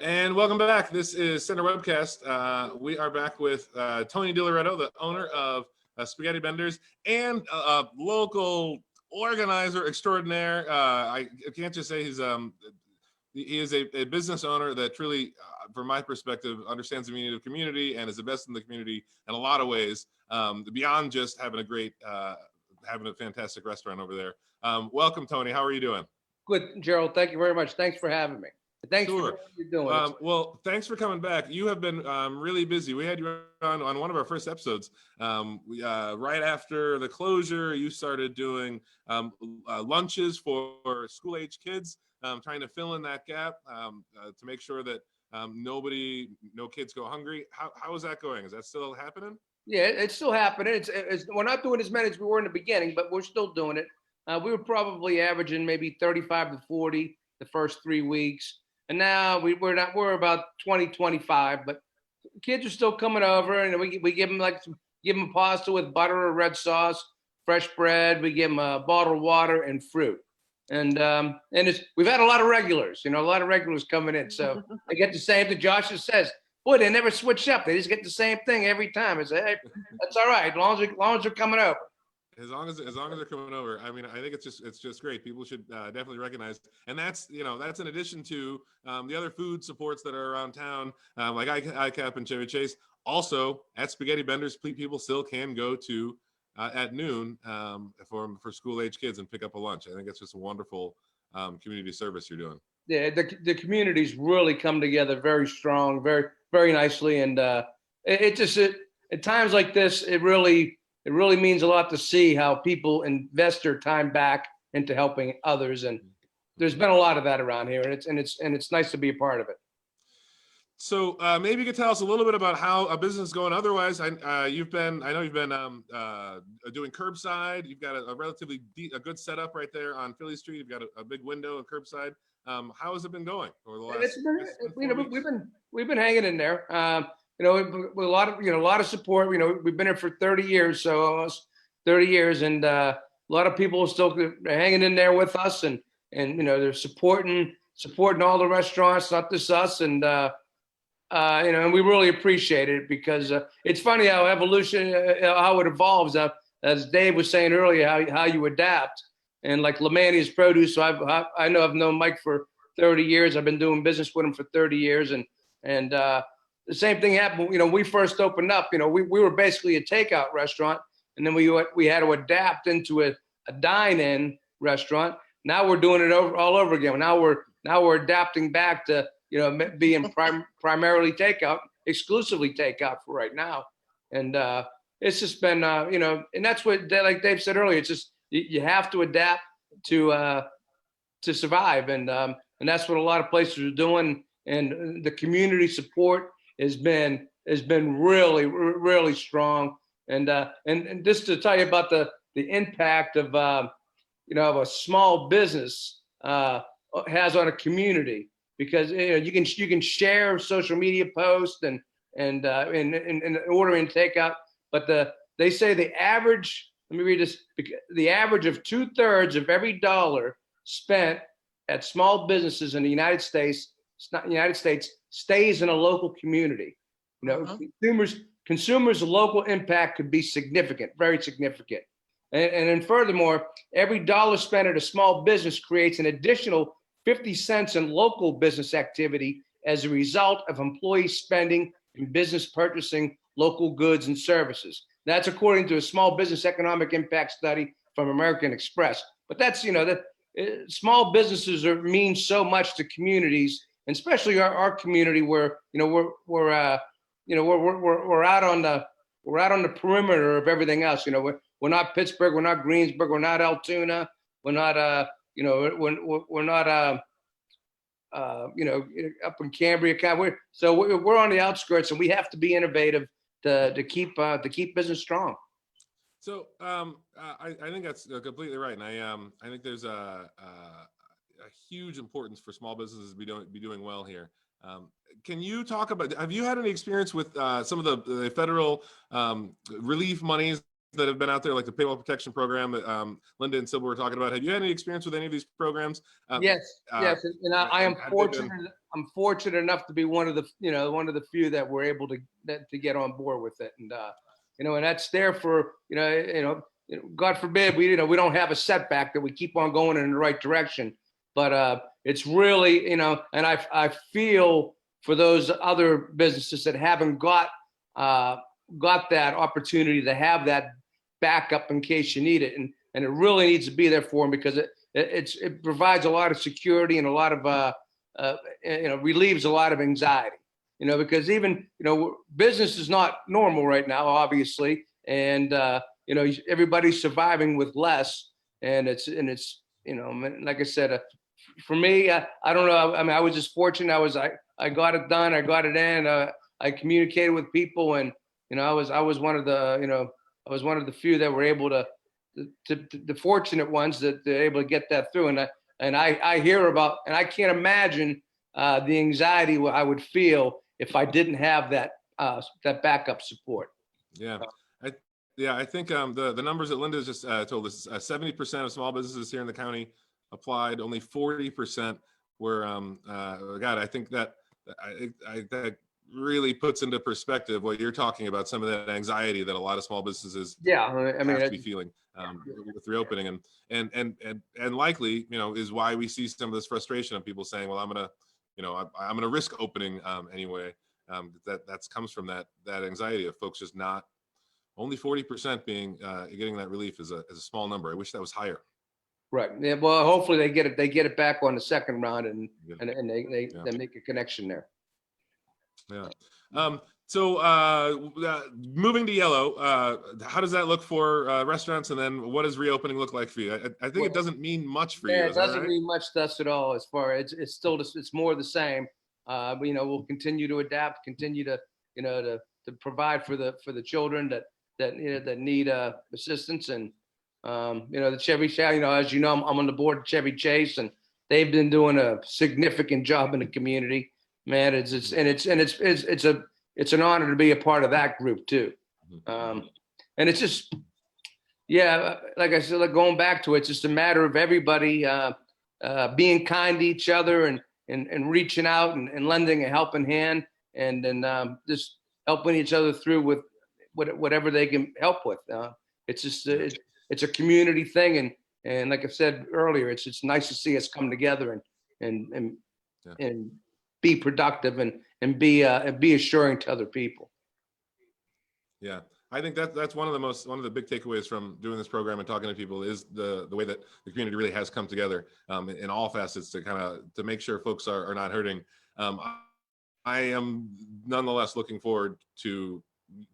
And welcome back. This is Center Webcast. We are back with Tony Deloreto, the owner of Spagheti Benders and local organizer extraordinaire. I can't just say he is a business owner that truly, from my perspective, understands the meaning of community and is the best in the community in a lot of ways, beyond just having a fantastic restaurant over there. Welcome, Tony. How are you doing? Good, Gerald. Thank you very much. Thanks for having me. Thanks Sure. for what you're doing. Well, thanks for coming back. You have been really busy. We had you on one of our first episodes. Right after the closure, you started doing lunches for school-age kids, trying to fill in that gap to make sure that no kids go hungry. How is that going? Is that still happening? Yeah, it's still happening. We're not doing as many as we were in the beginning, but we're still doing it. We were probably averaging maybe 35 to 40 the first 3 weeks. And now we're about 20, 25, but kids are still coming over, and we give them give them pasta with butter or red sauce, fresh bread. We give them bottled water and fruit. And we've had a lot of regulars, a lot of regulars coming in. So they get the same thing. Josh just says, boy, they never switch up. They just get the same thing every time. I say, hey, that's all right, as long as they're coming over. As long as they're coming over, I mean, I think it's just great. People should definitely recognize, and that's in addition to the other food supports that are around town, like ICAP and Chevy Chase. Also, at Spagheti Benders, people still can go to at noon for school age kids and pick up a lunch. I think it's just a wonderful community service you're doing. Yeah, the community's really come together very strong, very very nicely, and at times like this, it really means a lot to see how people invest their time back into helping others. And there's been a lot of that around here, and it's nice to be a part of it. So maybe you could tell us a little bit about how a business is going. Otherwise, I know you've been doing curbside. You've got a relatively good setup right there on Philly Street. You've got a big window of curbside. How has it been going over the last? We've been hanging in there. With a lot of support. We've been here for 30 years, so almost 30 years, and a lot of people are still hanging in there with us, and they're supporting all the restaurants, not just us, and and we really appreciate it, because it's funny how how it evolves. As Dave was saying earlier, how you adapt, and like Lemania's Produce. So I've known Mike for 30 years. I've been doing business with him for 30 years, and the same thing happened. When we first opened up, we were basically a takeout restaurant, and then we had to adapt into a dine-in restaurant. Now we're doing it all over again. Now we're adapting back to being primarily takeout, exclusively takeout for right now. And it's just been and that's what, like Dave said earlier, it's just you have to adapt to survive, and that's what a lot of places are doing. And the community support has been really, really strong. And just to tell you about the impact of of a small business has on a community, because you can share social media posts and order and takeout, but they say the average. Let me read this. The average of 2/3 of every dollar spent at small businesses in the United States stays in a local community. Consumers' local impact could be significant, very significant. And then furthermore, every dollar spent at a small business creates an additional 50 cents in local business activity as a result of employees spending and business purchasing local goods and services. That's according to a small business economic impact study from American Express. But that's, small businesses mean so much to communities, and especially our community where, we're out on the perimeter of everything else. We're not Pittsburgh, we're not Greensburg, we're not Altoona, we're not, we're not, up in Cambria County. We're on the outskirts, and we have to be innovative to keep business strong. So I think that's completely right, and I think there's a huge importance for small businesses to be doing well here. Can you talk about? Have you had any experience with some of the federal relief monies that have been out there, like the Payroll Protection Program that Linda and Sybil were talking about? Have you had any experience with any of these programs? Yes, and I am fortunate. I'm fortunate enough to be one of the few that were able to get on board with it, and and that's there for God forbid we don't have a setback, that we keep on going in the right direction. But it's really, and I feel for those other businesses that haven't got that opportunity to have that backup in case you need it, and it really needs to be there for them, because it provides a lot of security and a lot of relieves a lot of anxiety. Because even business is not normal right now, obviously, and everybody's surviving with less, and it's like I said, for me, I don't know. I mean, I was just fortunate. I got it done. I got it in. I communicated with people, and I was one of the few that were able to the fortunate ones that they're able to get that through. And I hear about, and I can't imagine the anxiety I would feel if I didn't have that backup support. Yeah. I think the numbers that Linda just told us, 70% of small businesses here in the county applied. Only 40% were. God, I think that really puts into perspective what you're talking about. Some of that anxiety that a lot of small businesses have to be feeling with reopening, and likely is why we see some of this frustration of people saying, well, I'm gonna risk opening anyway. That comes from that anxiety of folks just not. Only 40% being getting that relief is a small number. I wish that was higher. Right. Yeah. Well, hopefully they get it back on the second round, and they make a connection there. Yeah. So moving to yellow, how does that look for restaurants? And then what does reopening look like for you? I think it doesn't mean much for you. Yeah, it doesn't mean much to us at all. As far as it's still it's more the same. But we'll continue to adapt, continue to to provide for the children that need assistance, and the Chevy Chase. As I'm on the board of Chevy Chase, and they've been doing a significant job in the community. Man, it's an honor to be a part of that group too. And it's just, like I said, like going back to it, it's just a matter of everybody being kind to each other, and reaching out, and lending a helping hand, and then just helping each other through with whatever they can help with. It's just it's a community thing, and like I said earlier, it's nice to see us come together and be productive and be assuring to other people. Yeah, I think that's one of the big takeaways from doing this program and talking to people is the way that the community really has come together in all facets to make sure folks are not hurting. I am nonetheless looking forward to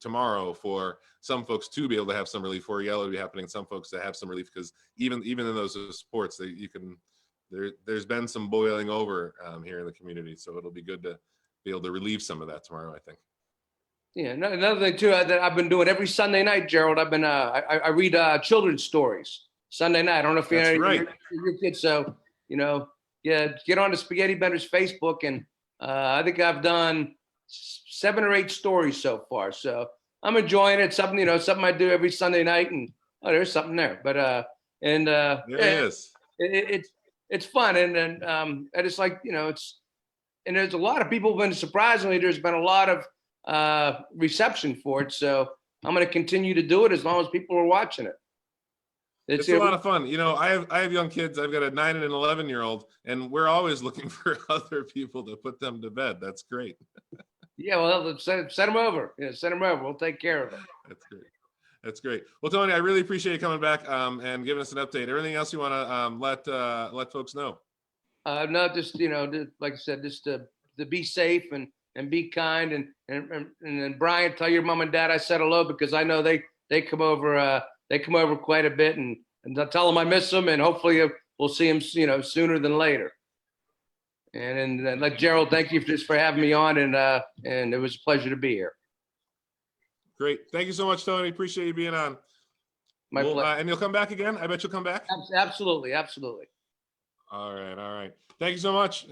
tomorrow for some folks to be able to have some relief, for yellow to be happening, some folks to have some relief, because even in those sports that you can. There's been some boiling over here in the community, so it'll be good to be able to relieve some of that tomorrow, I think. Yeah, another thing too that I've been doing every Sunday night, Gerald. I've been I read children's stories Sunday night. I don't know if your kids, so get on the Spagheti Benders Facebook, and I think I've done 7 or 8 stories so far. So I'm enjoying it. Something something I do every Sunday night, and there's something there. But it's fun, and it's like and there's a lot of people have been, surprisingly, there's been a lot of reception for it. So I'm going to continue to do it as long as people are watching it. It's a lot of fun. I have young kids. I've got a 9 and an 11-year-old, and we're always looking for other people to put them to bed. That's great. Yeah, well, send them over. Send them over. We'll take care of them. That's great. That's great. Well, Tony, I really appreciate you coming back and giving us an update. Everything else you want to let folks know? No, just like I said, just to to be safe and be kind. And then Brian, tell your mom and dad I said hello, because I know they come over quite a bit, and tell them I miss them, and hopefully we'll see them, sooner than later. And like Gerald, thank you just for having me on, and it was a pleasure to be here. Great. Thank you so much, Tony. Appreciate you being on. My pleasure. And you'll come back again? I bet you'll come back? Absolutely. All right. Thank you so much.